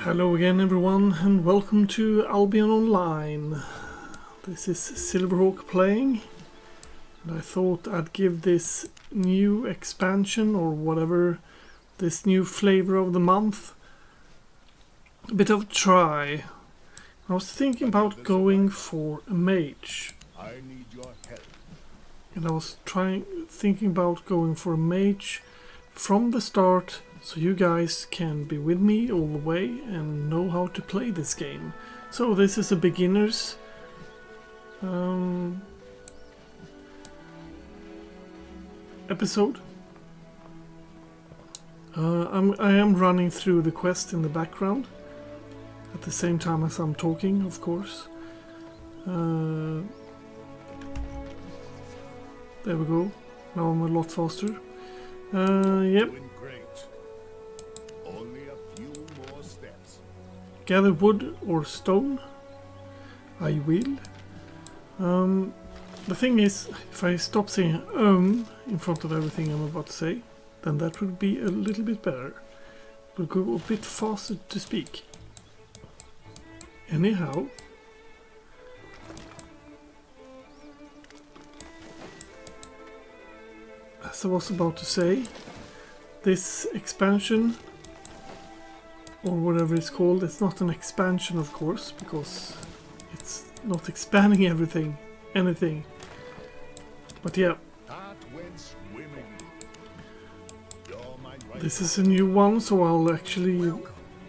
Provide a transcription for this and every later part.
Hello again everyone and welcome to Albion Online. This is Silverhawk playing, and I thought I'd give this new expansion or whatever, this new flavor of the month, a bit of a try. I was thinking about going for a mage. I need your help. And I was thinking about going for a mage from the start, so you guys can be with me all the way and know how to play this game. So this is a beginner's episode. I am running through the quest in the background at the same time as I'm talking, of course. There we go. Now I'm a lot faster. Yep. Doing great. Only a few more steps. Gather wood or stone. I will. The thing is, if I stop saying in front of everything I'm about to say, then that would be a little bit better. We'll go a bit faster to speak. Anyhow, as I was about to say, this expansion, or whatever it's called, it's not an expansion of course, because it's not expanding anything. But yeah, That went swimmingly. You're my right. this is a new one, so I'll actually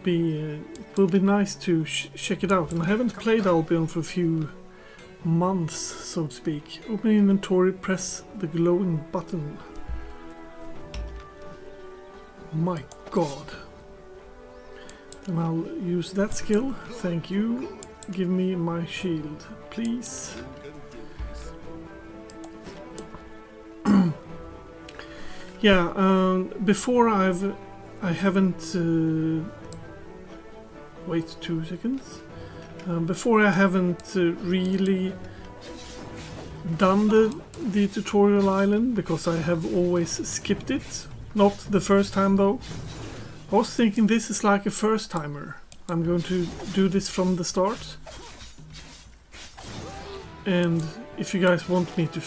be, it will be nice to check it out. And I haven't played Albion for a few months, so to speak. Open inventory, press the glowing button. My god. And I'll use that skill. Thank you. Give me my shield, please. Yeah, before I haven't wait 2 seconds. Before I haven't really done the tutorial island, because I have always skipped it. Not the first time though. I was thinking this is like a first timer. I'm going to do this from the start. And if you guys want me to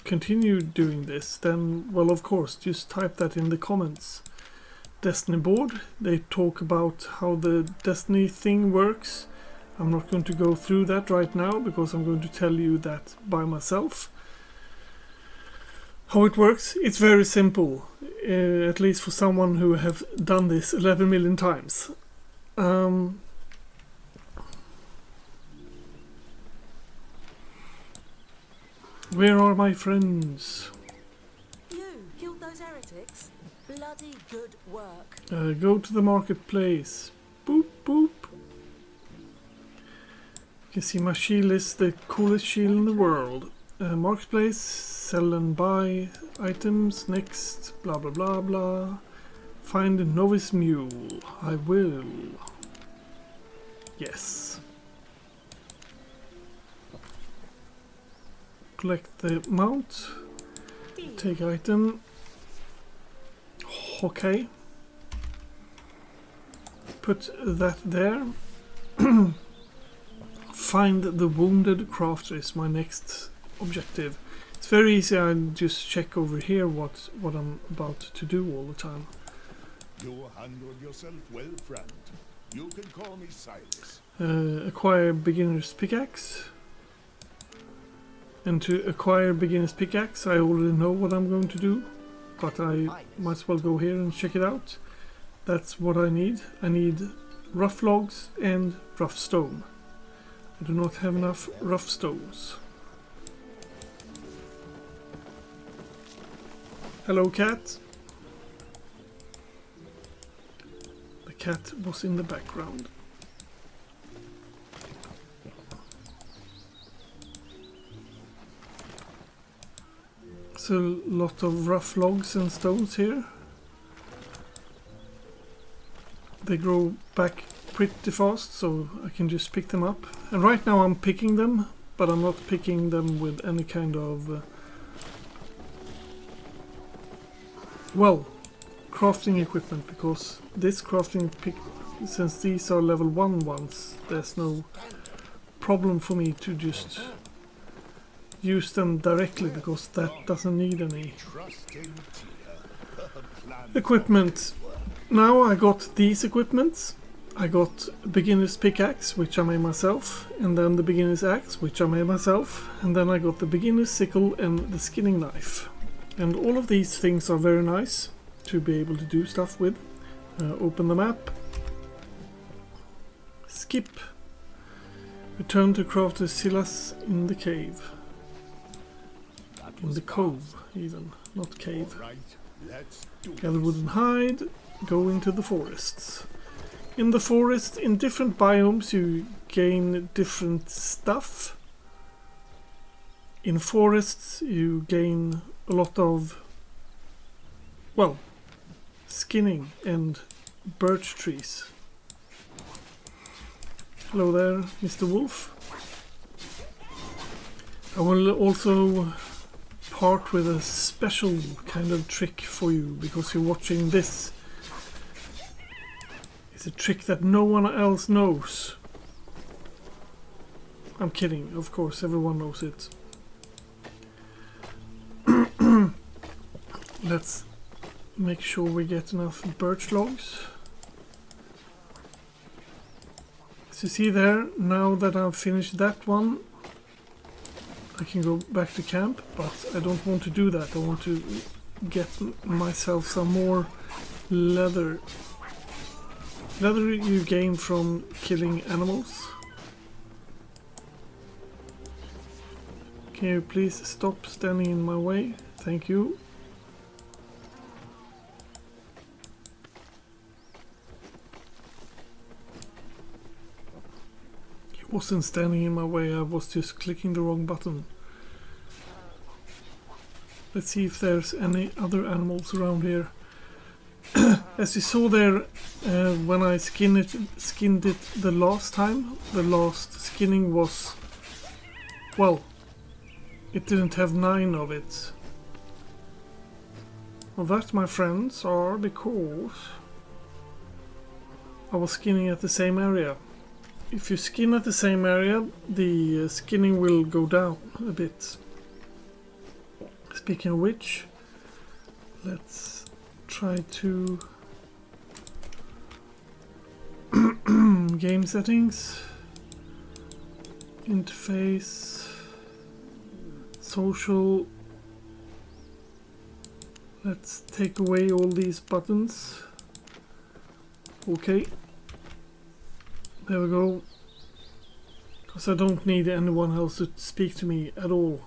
continue doing this, then, well, of course, just type that in the comments. Destiny board, they talk about how the Destiny thing works. I'm not going to go through that right now, because I'm going to tell you that by myself. How it works, it's very simple, at least for someone who have done this 11 million times. Where are my friends? You killed those heretics? Bloody good work. Go to the marketplace. Boop, boop. You can see my shield is the coolest shield in the world. Marketplace, sell and buy items, next, blah blah blah blah. Find a novice mule. I will. Yes. Collect the mount. Take item. Okay. Put that there. Find the wounded crafter is my next objective. It's very easy. I just check over here what I'm about to do all the time. You handled yourself well, friend. You can call me Silas. Acquire beginner's pickaxe. And to acquire beginner's pickaxe, I already know what I'm going to do, but I might as well go here and check it out. That's what I need. I need rough logs and rough stone. I do not have enough rough stones. Hello, cat. The cat was in the background. There's a lot of rough logs and stones here. They grow back pretty fast, so I can just pick them up. And right now I'm picking them, but I'm not picking them with any kind of well, crafting equipment, because this crafting since these are level 1 ones, there's no problem for me to just use them directly, because that doesn't need any equipment. Now I got these equipments. I got beginner's pickaxe, which I made myself, and then the beginner's axe, which I made myself, and then I got the beginner's sickle and the skinning knife. And all of these things are very nice to be able to do stuff with. Open the map. Skip. Return to Crafter Silas in the cave. In the cove, even, not cave. Gather wood and hide. Go into the forests. In the forest, in different biomes, you gain different stuff. In forests, you gain a lot of, well, skinning and birch trees. Hello there, Mr. Wolf. I will also part with a special kind of trick for you, because you're watching this. It's a trick that no one else knows. I'm kidding, of course, everyone knows it. Let's make sure we get enough birch logs. As you see there, now that I've finished that one, I can go back to camp, but I don't want to do that. I want to get myself some more leather. Leather you gain from killing animals. Can you please stop standing in my way? Thank you. He wasn't standing in my way, I was just clicking the wrong button. Let's see if there's any other animals around here. As you saw there, when I skinned it the last time, the last skinning was, well, it didn't have 9 of it. Well, that, my friends, are because I was skinning at the same area. If you skin at the same area, the skinning will go down a bit. Speaking of which, let's try to game settings, interface, social. Let's take away all these buttons. Okay, there we go, because I don't need anyone else to speak to me at all.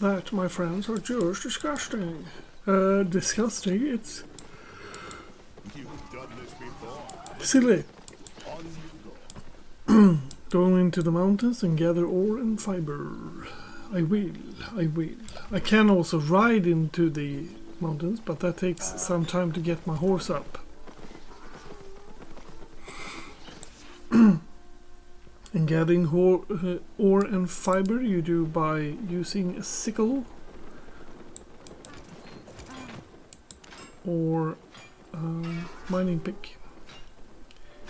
That, my friends, are just disgusting. Disgusting, it's silly. Going into the mountains and gather ore and fiber. I will. I can also ride into the mountains, but that takes some time to get my horse up. And gathering ore and fiber you do by using a sickle or mining pick.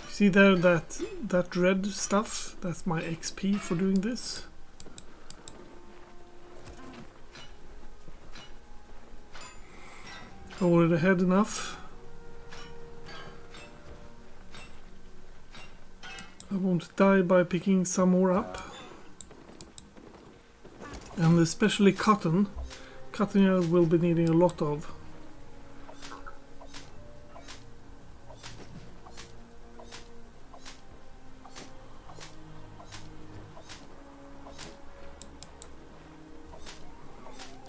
See there, that red stuff, that's my XP for doing this. Already had enough. I won't die by picking some more up. And especially cotton. Cotton I will be needing a lot of.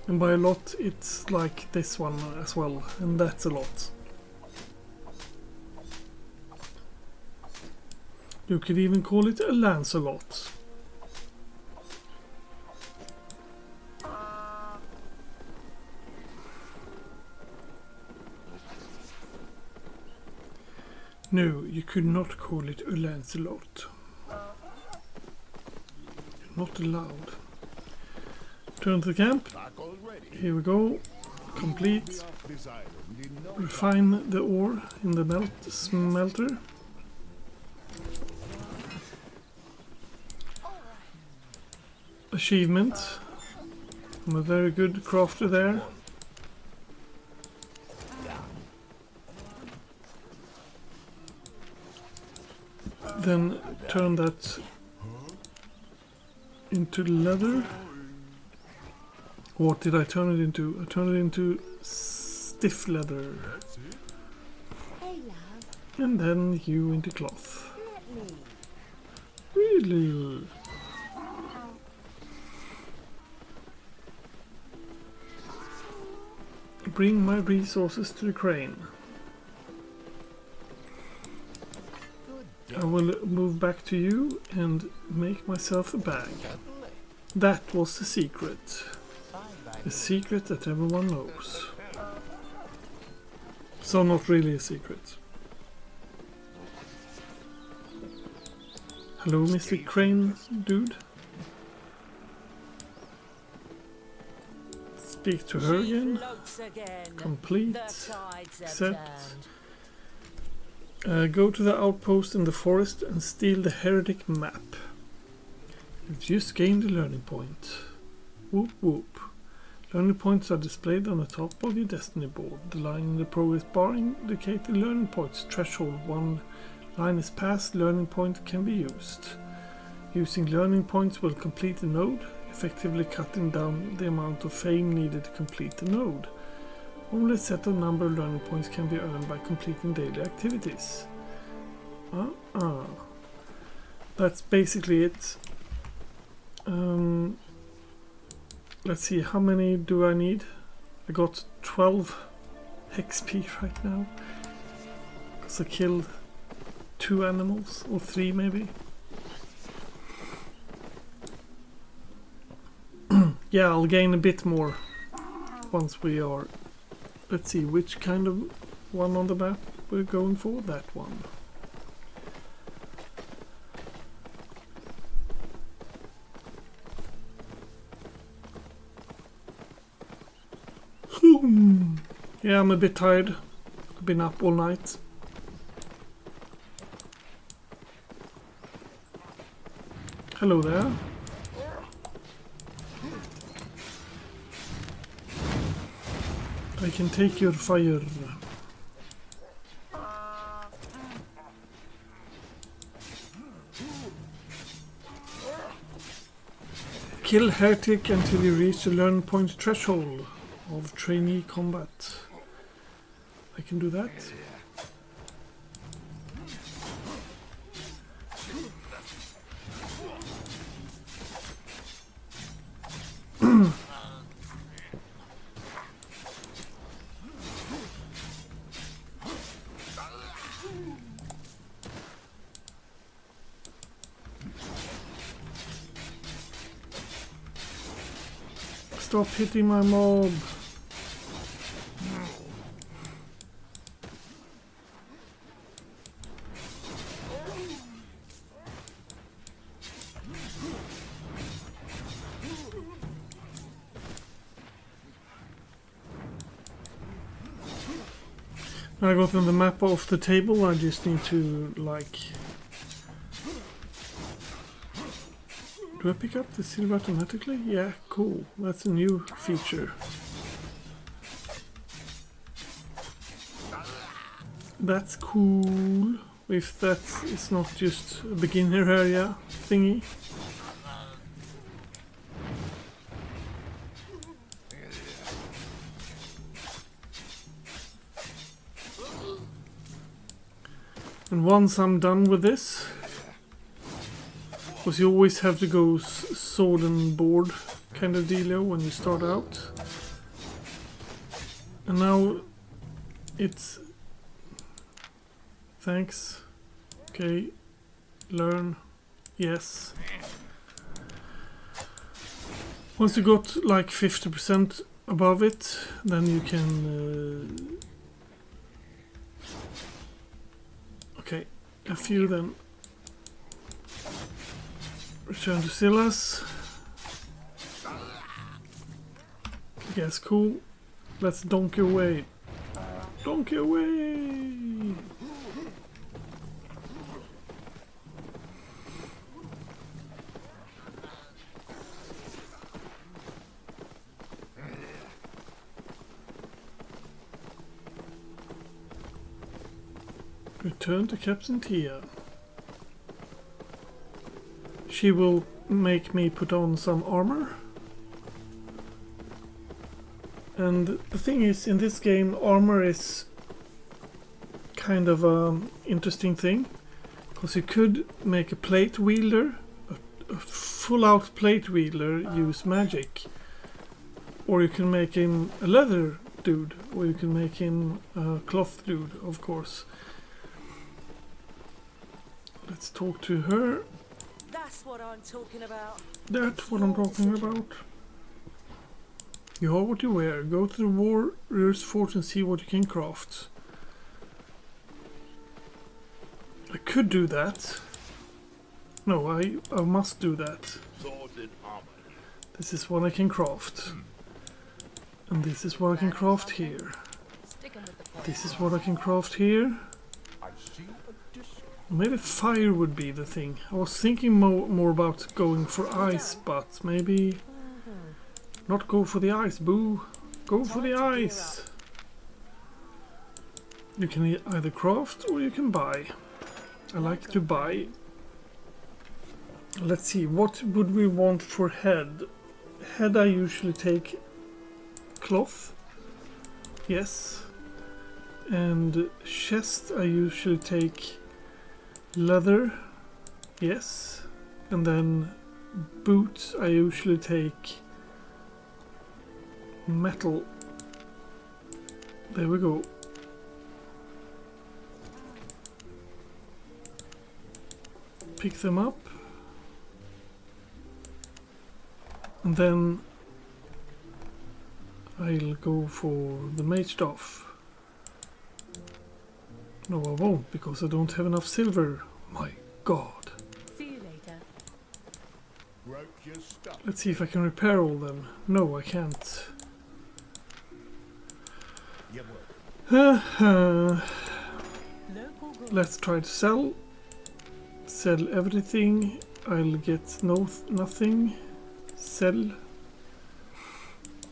And by a lot, it's like this one as well, and that's a lot. You could even call it a Lancelot. No, you could not call it a Lancelot. You're not allowed. Turn to the camp. Here we go. Complete. Off this island in no Refine the ore in the smelter. Achievement. I'm a very good crafter there. Then turn that into leather. What did I turn it into? I turned it into stiff leather. Hey, love. And then you into cloth. Let me. Really? Bring my resources to the crane. I will move back to you and make myself a bag. That was the secret. A secret that everyone knows. So not really a secret. Hello, Mr. Crane dude. Speak to her again. Complete. Accept. Go to the outpost in the forest and steal the heretic map. You've just gained a learning point. Whoop whoop. Learning points are displayed on the top of your destiny board. The line in the progress bar indicates the learning points threshold. One line is passed, learning point can be used. Using learning points will complete the node, effectively cutting down the amount of fame needed to complete the node. Only a set of number of learning points can be earned by completing daily activities. That's basically it. Let's see, how many do I need? I got 12 XP right now. Because I killed 2 animals, or 3 maybe. Yeah, I'll gain a bit more once we are... Let's see, which kind of one on the map we're going for? That one. Yeah, I'm a bit tired. I've been up all night. Hello there. I can take your fire. Kill heretic until you reach the learn point threshold of trainee combat. I can do that. Stop hitting my mob. I got the map off the table. I just need to like... Do I pick up the silver automatically? Yeah, cool. That's a new feature. That's cool. If that is not just a beginner area thingy. And once I'm done with this, because you always have to go sword and board kind of dealio when you start out. And now it's... Thanks. Okay. Learn. Yes. Once you got like 50% above it, then you can... Okay, a few then. Return to Silas. Yes, cool. Let's donkey away. Donkey away! Return to Captain Tia. She will make me put on some armor. And the thing is, in this game, armor is kind of an interesting thing. Because you could make a plate wielder, a full-out plate wielder, use magic. Or you can make him a leather dude, or you can make him a cloth dude, of course. Let's talk to her. That's what I'm talking about. That's what I'm talking about. You are what you wear. Go to the warrior's forge and see what you can craft. I could do that. No, I must do that. This is what I can craft. And this is what I can craft here. This is what I can craft here. Maybe fire would be the thing. I was thinking more about going for ice, but maybe not go for the ice, boo. Go for the ice. You can either craft or you can buy. I like to buy. Let's see, what would we want for head? Head I usually take cloth. Yes. And chest I usually take leather, yes, and then boots I usually take metal. There we go. Pick them up, and then I'll go for the mage staff. No, I won't, because I don't have enough silver. My god. See you later. Broke your stuff. Let's see if I can repair all them. No, I can't. Let's try to sell. Sell everything. I'll get nothing. Sell.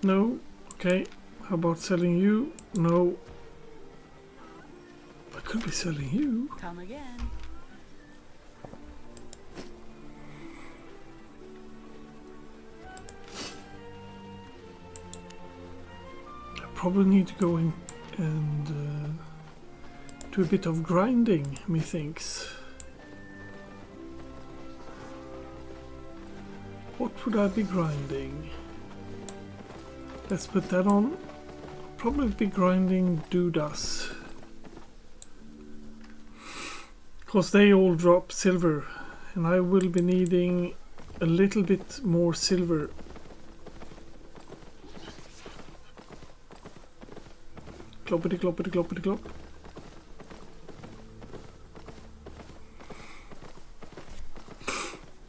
No. Okay. How about selling you? No. I could be selling you. Come again. I probably need to go in and do a bit of grinding, methinks. What would I be grinding? Let's put that on. I'll probably be grinding doodas. Because they all drop silver, and I will be needing a little bit more silver. Cloppity cloppity cloppity clop.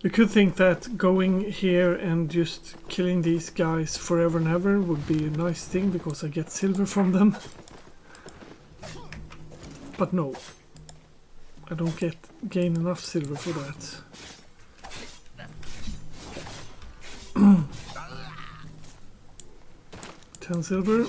You could think that going here and just killing these guys forever and ever would be a nice thing because I get silver from them. But no. I don't gain enough silver for that. 10 silver.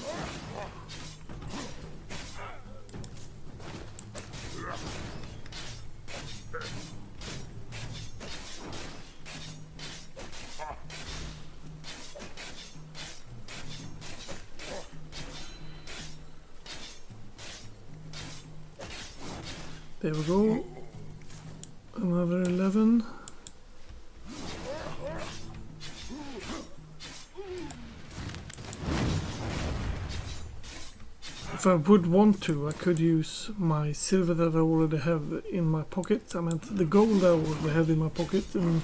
There we go. Another 11. If I would want to, I could use my silver that I already have in my pocket. I meant the gold I already have in my pocket and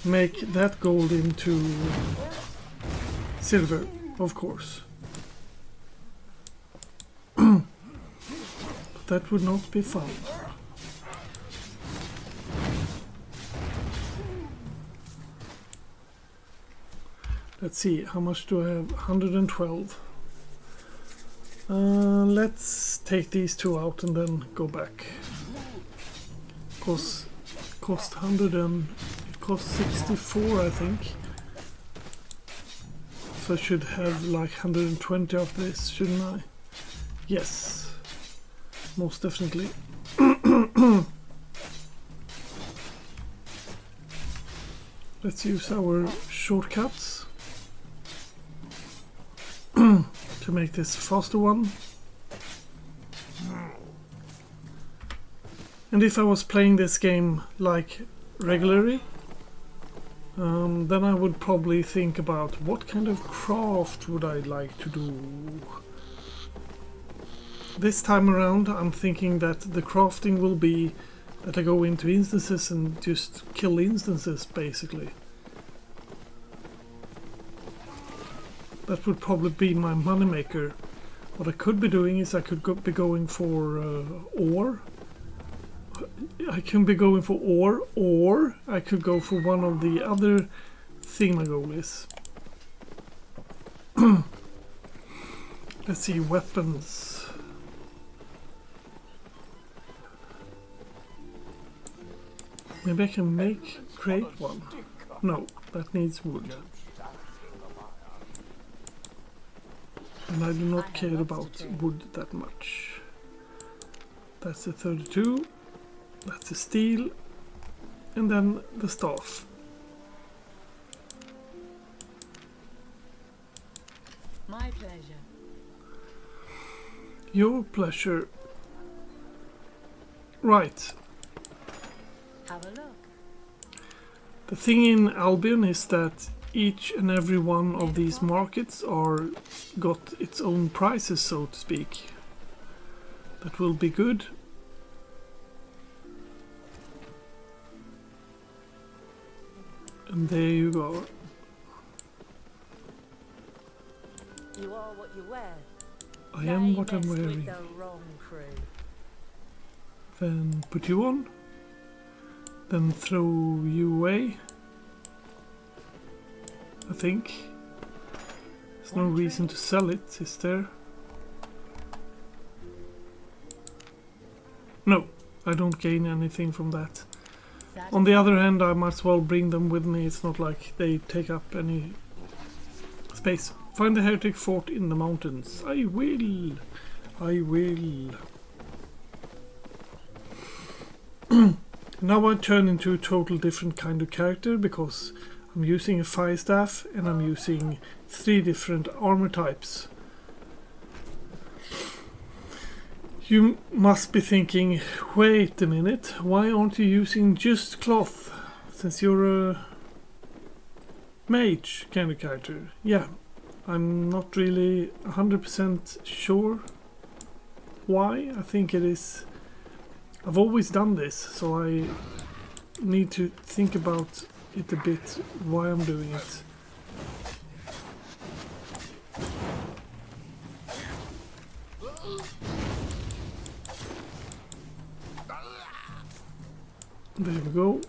make that gold into silver, of course. But that would not be fun. Let's see, how much do I have? 112. Let's take these two out and then go back. Cost 100 and it costs 64, I think. So I should have like 120 of this, shouldn't I? Yes, most definitely. Let's use our shortcuts to make this faster one. And if I was playing this game like regularly, then I would probably think about what kind of craft would I like to do. This time around I'm thinking that the crafting will be that I go into instances and just kill instances basically. That would probably be my moneymaker. What I could be doing is I could be going for ore. I can be going for ore, or I could go for one of the other thingamagoglies. Let's see, weapons. Maybe I can create one. No, that needs wood. And I do not care about wood that much. That's the 32. That's the steel, and then the staff. My pleasure. Your pleasure. Right. Have a look. The thing in Albion is that each and every one of these markets are got its own prices, so to speak. That will be good. And there you go. You are what you wear. I am what I'm They messed wearing. with the wrong crew. Then put you on. Then throw you away. I think. There's no reason to sell it, is there? No, I don't gain anything from that. On the other hand, I might as well bring them with me. It's not like they take up any space. Find the heretic fort in the mountains. I will. I will. Now I turn into a total different kind of character because I'm using a fire staff and I'm using 3 different armor types. You must be thinking, wait a minute, why aren't you using just cloth? Since you're a mage kind of character. Yeah, I'm not really 100% sure why. I think it is... I've always done this, so I need to think about it a bit, why I'm doing it. There we go.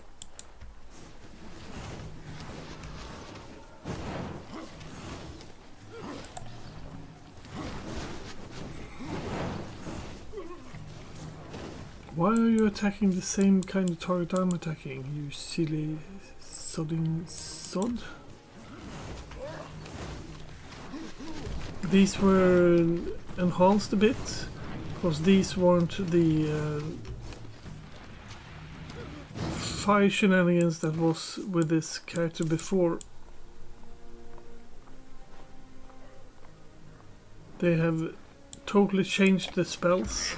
Why are you attacking the same kind of target I'm attacking, you silly sodding sod? These were enhanced a bit, because these weren't the fire shenanigans that was with this character before. They have totally changed the spells.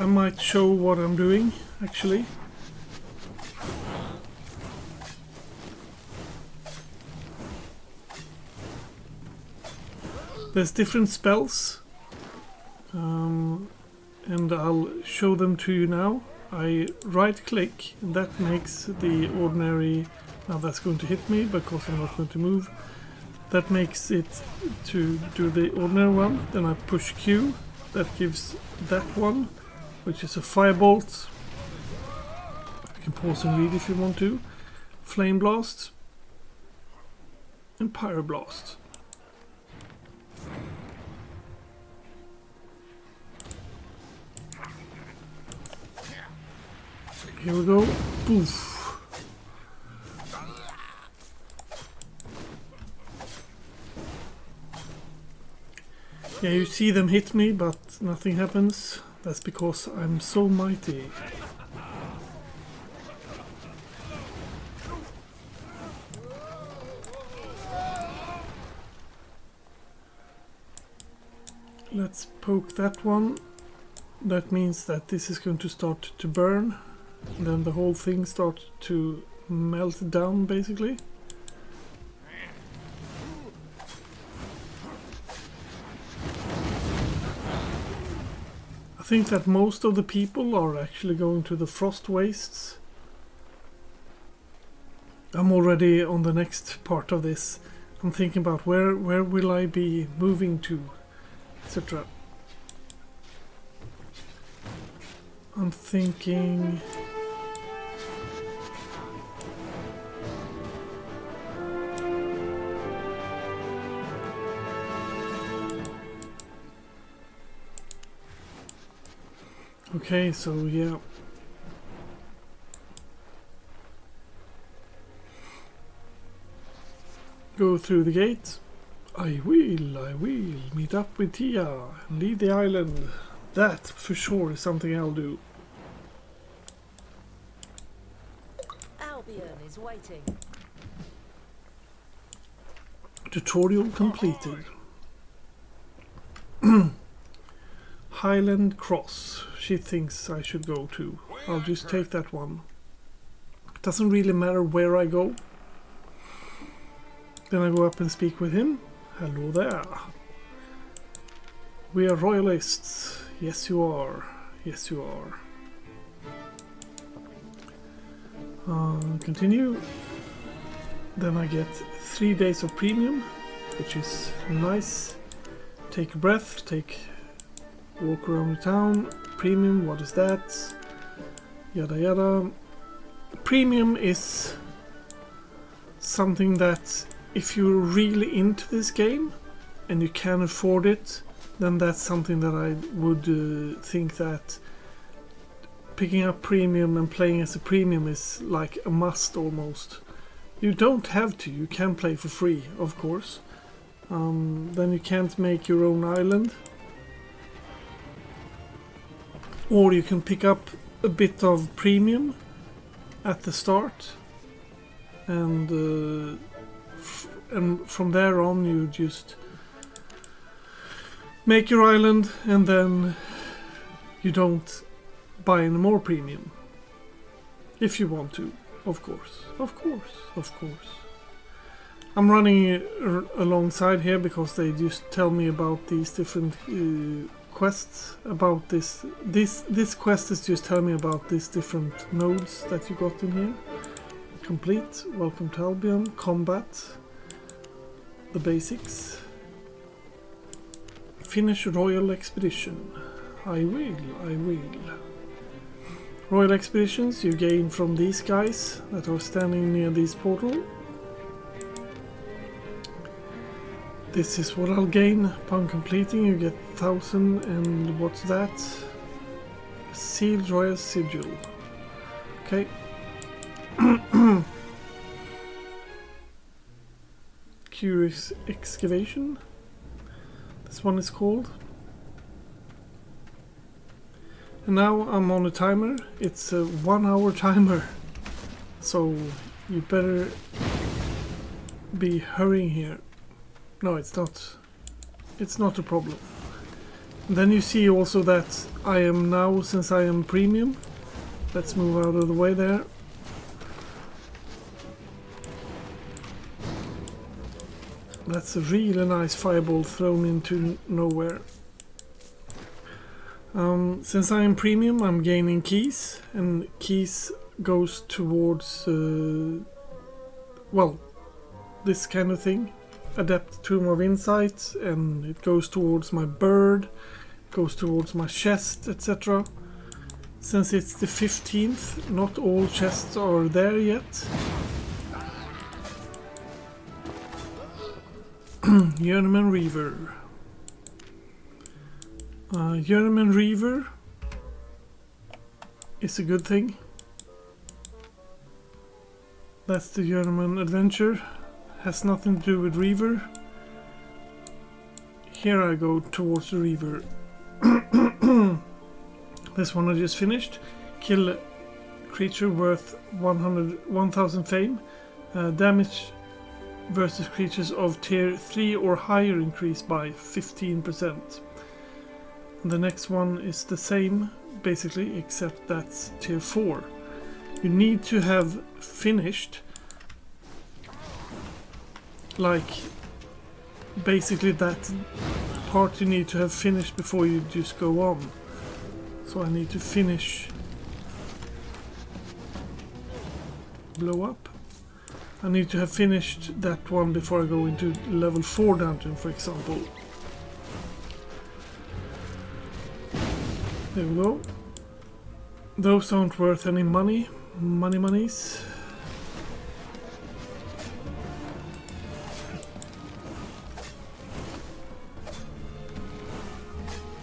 I might show what I'm doing, actually. There's different spells, and I'll show them to you now. I right click, and that makes the ordinary... Now that's going to hit me because I'm not going to move. That makes it to do the ordinary one. Then I push Q. That gives that one, which is a firebolt. You can pause and read if you want to. Flame blast. and Pyroblast. Here we go. Poof. Yeah, you see them hit me, but nothing happens. That's because I'm so mighty. Let's poke that one. That means that this is going to start to burn. Then the whole thing starts to melt down, basically. I think that most of the people are actually going to the frost wastes. I'm already on the next part of this. I'm thinking about where will I be moving to, etc. I'm thinking... Okay, so yeah. Go through the gate. I will meet up with Tia and leave the island. That for sure is something I'll do. Albion is waiting. Tutorial completed. Highland Cross. She thinks I should go to. I'll just take that one. It doesn't really matter where I go. Then I go up and speak with him. Hello there. We are royalists. Yes you are. Yes you are. Continue. Then I get 3 days of premium, which is nice. Take a breath, walk around the town. Premium, what is that? Yada yada. Premium is something that if you're really into this game and you can afford it, then that's something that I would think that picking up premium and playing as a premium is like a must almost. You don't have to, you can play for free, of course. Then you can't make your own island. Or you can pick up a bit of premium at the start. And from there on you just make your island and then you don't buy any more premium. If you want to, of course. Of course, of course. I'm running alongside here because they just tell me about these different quests about this. This quest is just telling me about these different nodes that you got in here. Complete. Welcome to Albion. Combat. The basics. Finish Royal Expedition. I will. Royal Expeditions you gain from these guys that are standing near this portal. This is what I'll gain upon completing. You get 1000 and what's that? Sealed Royal Sigil. Okay. Curious Excavation. This one is called. And now I'm on a timer. It's a 1 hour timer. So you better be hurrying here. No, it's not. It's not a problem. Then you see also that I am now, since I am premium. Let's move out of the way there. That's a really nice fireball thrown into nowhere. Since I am premium, I'm gaining keys, and keys goes towards, well, this kind of thing. Adept Tomb of Insight, and it goes towards my bird, goes towards my chest, etc. Since it's the 15th, not all chests are there yet. Journeyman Reaver. Journeyman Reaver is a good thing. That's the Journeyman Adventure. Has nothing to do with Reaver. Here I go towards the Reaver. This one I just finished. Kill creature worth 1000 fame. Damage versus creatures of tier 3 or higher increased by 15%. And the next one is the same basically, except that's tier 4. You need to have finished like basically that part you need to have finished before you just go on. So I need to finish blow up. I need to have finished that one before I go into level 4 dungeon, for example. There we go. Those aren't worth any money. Monies.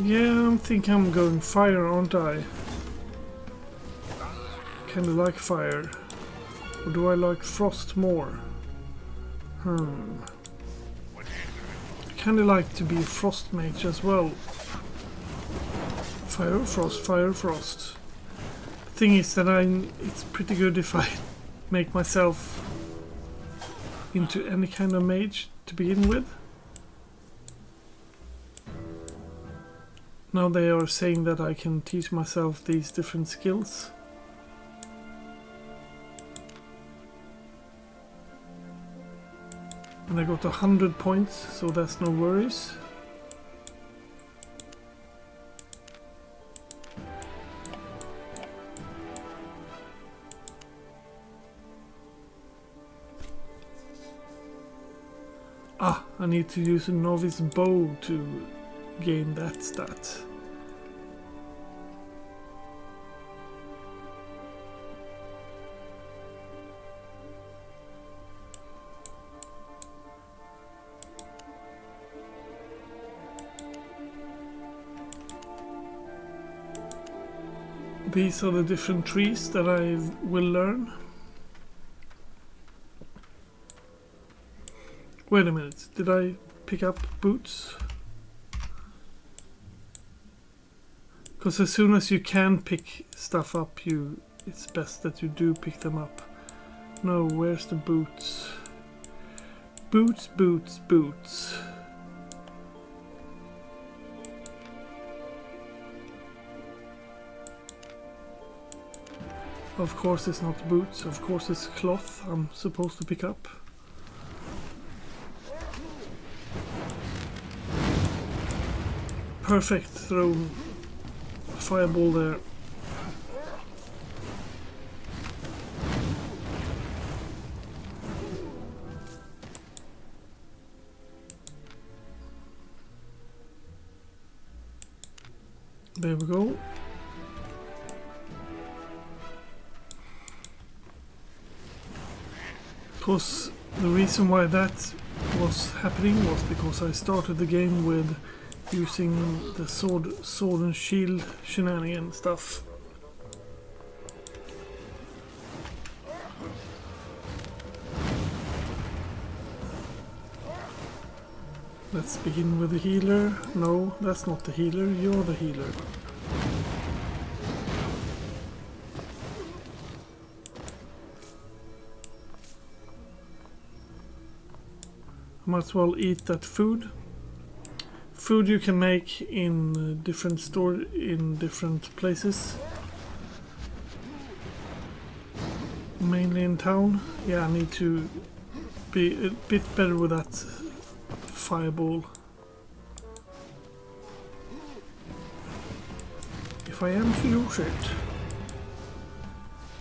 Yeah, I think I'm going fire, aren't I? Kinda like fire. Or do I like frost more? Kinda like to be a frost mage as well. Fire or frost, fire or frost. The thing is that it's pretty good if I make myself into any kind of mage to begin with. Now they are saying that I can teach myself these different skills. And I got 100 points, so that's no worries. I need to use a novice bow to gain that stat. These are the different trees that I will learn. Wait a minute, did I pick up boots? Because as soon as you can pick stuff up, it's best that you do pick them up. No, where's the boots? Boots, boots, boots. Of course it's not boots, of course it's cloth I'm supposed to pick up. Perfect, throw a fireball there. There we go. Because the reason why that was happening was because I started the game with using the sword and shield shenanigan stuff. Let's begin with the healer. No, that's not the healer, you're the healer. I might as well eat that food. Food you can make in different different places. Mainly in town. Yeah, I need to be a bit better with that fireball. If I am to use it.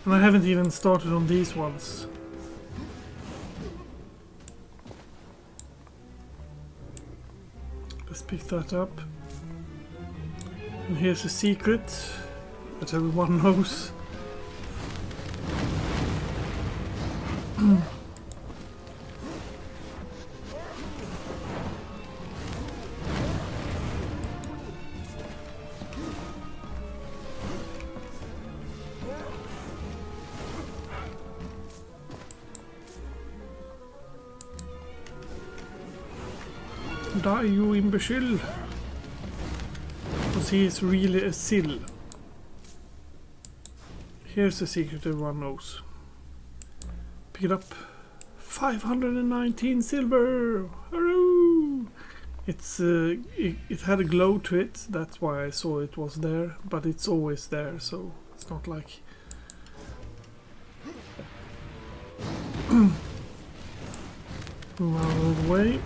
And I haven't even started on these ones. Let's pick that up. And here's a secret that everyone knows. Die, you imbecile! Because he is really a sill. Here's the secret everyone knows. Pick it up. 519 silver! Hurrah! It's it had a glow to it, that's why I saw it was there, but it's always there, so it's not like... Move out of the way.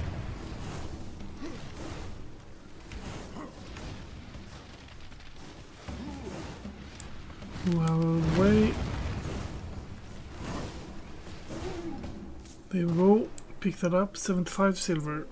Move out of the way. There we go. Pick that up. 75 silver.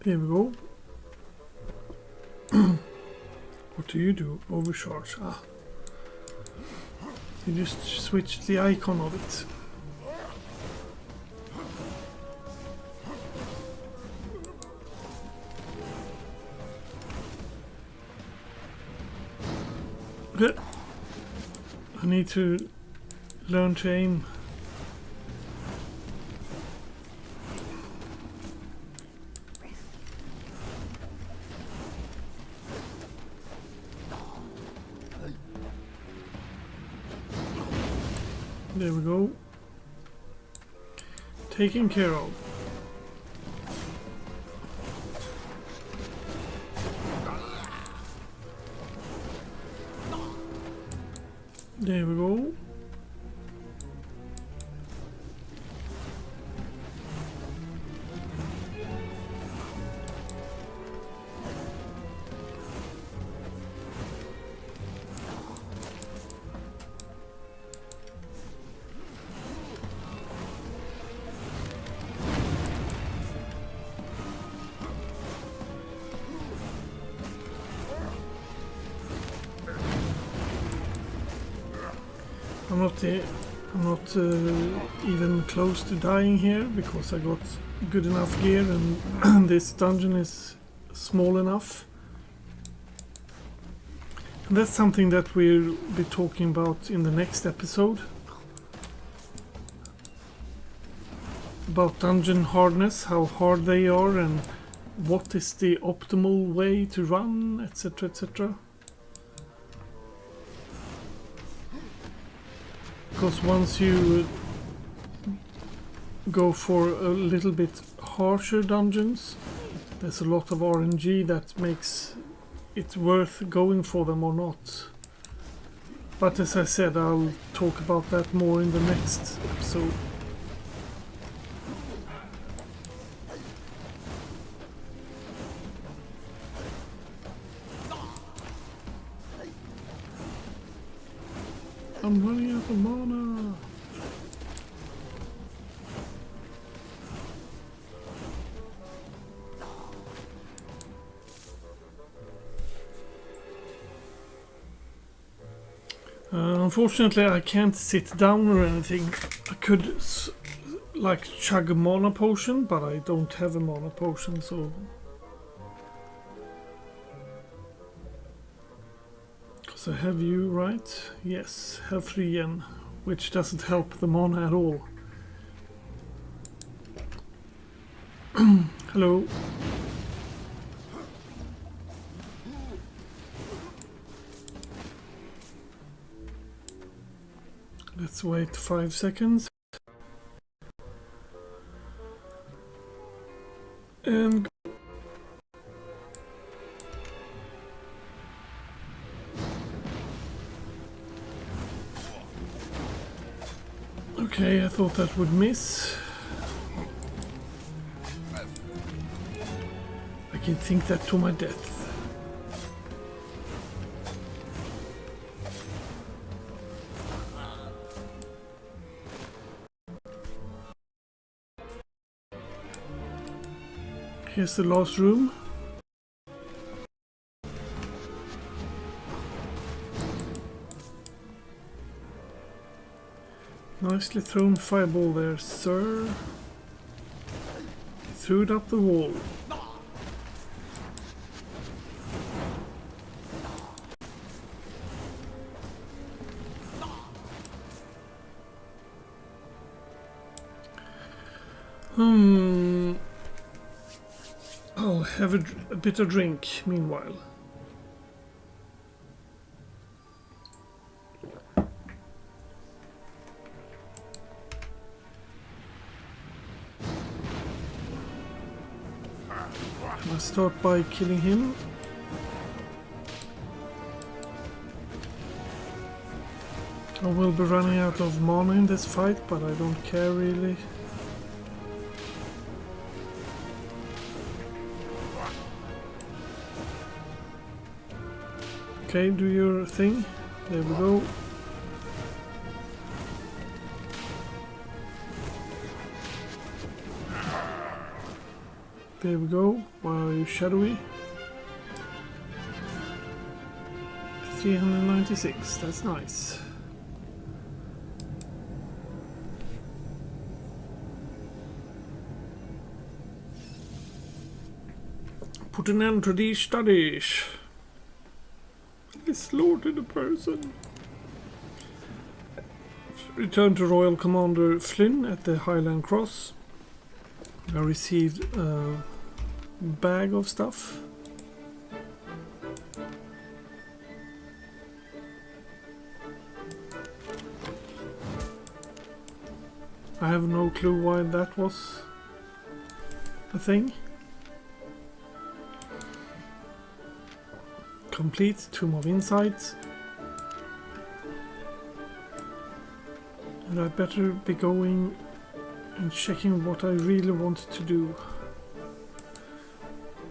There we go. What do you do? Overcharge. Ah. You just switch the icon of it. I need to learn to aim. There we go. Taken care of. There we go. I'm not even close to dying here because I got good enough gear and this dungeon is small enough. And that's something that we'll be talking about in the next episode. About dungeon hardness, how hard they are and what is the optimal way to run, etc, etc. Because once you go for a little bit harsher dungeons, there's a lot of RNG that makes it worth going for them or not. But as I said, I'll talk about that more in the next episode. I'm running out of mana. Unfortunately, I can't sit down or anything. I could like chug a mana potion, but I don't have a mana potion, so... I have you, right? Yes, health regen, which doesn't help the mana at all. Hello. Let's wait 5 seconds. And okay, I thought that would miss. I can think that to my death. Here's the last room. Nicely thrown fireball there, sir. Threw it up the wall. I'll have a bit of drink meanwhile. I'll start by killing him. I will be running out of mana in this fight, but I don't care really. Okay, do your thing. There we go. There we go. Wow, you're shadowy. 396, that's nice. Put an end to these studies. I slaughtered a person. Return to Royal Commander Flynn at the Highland Cross. I received a bag of stuff. I have no clue why that was a thing. Complete Tomb of Insights. And I better be going and checking what I really want to do.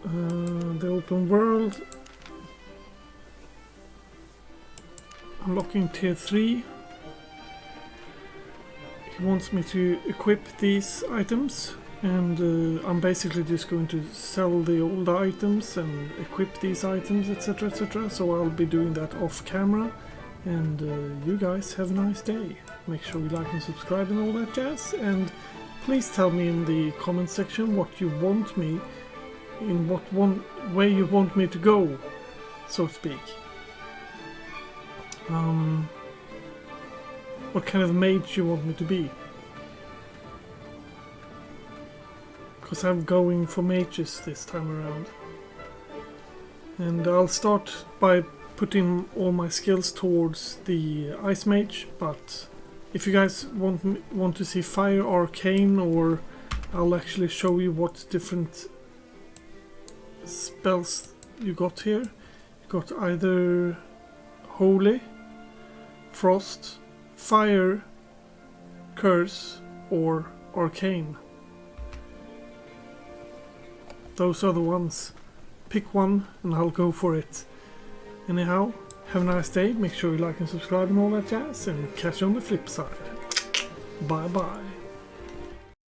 The open world. Unlocking tier 3. He wants me to equip these items, and I'm basically just going to sell the old items and equip these items, etc, etc. So I'll be doing that off camera, and you guys have a nice day. Make sure you like and subscribe and all that jazz, and please tell me in the comment section what you want me, in what one way you want me to go, so to speak. What kind of mage you want me to be. Because I'm going for mages this time around. And I'll start by putting all my skills towards the Ice Mage, but if you guys want to see Fire, Arcane, or I'll actually show you what different spells you got here. You got either Holy, Frost, Fire, Curse, or Arcane. Those are the ones. Pick one and I'll go for it. Anyhow, have a nice day, make sure you like and subscribe and all that jazz, and catch you on the flip side. Bye bye.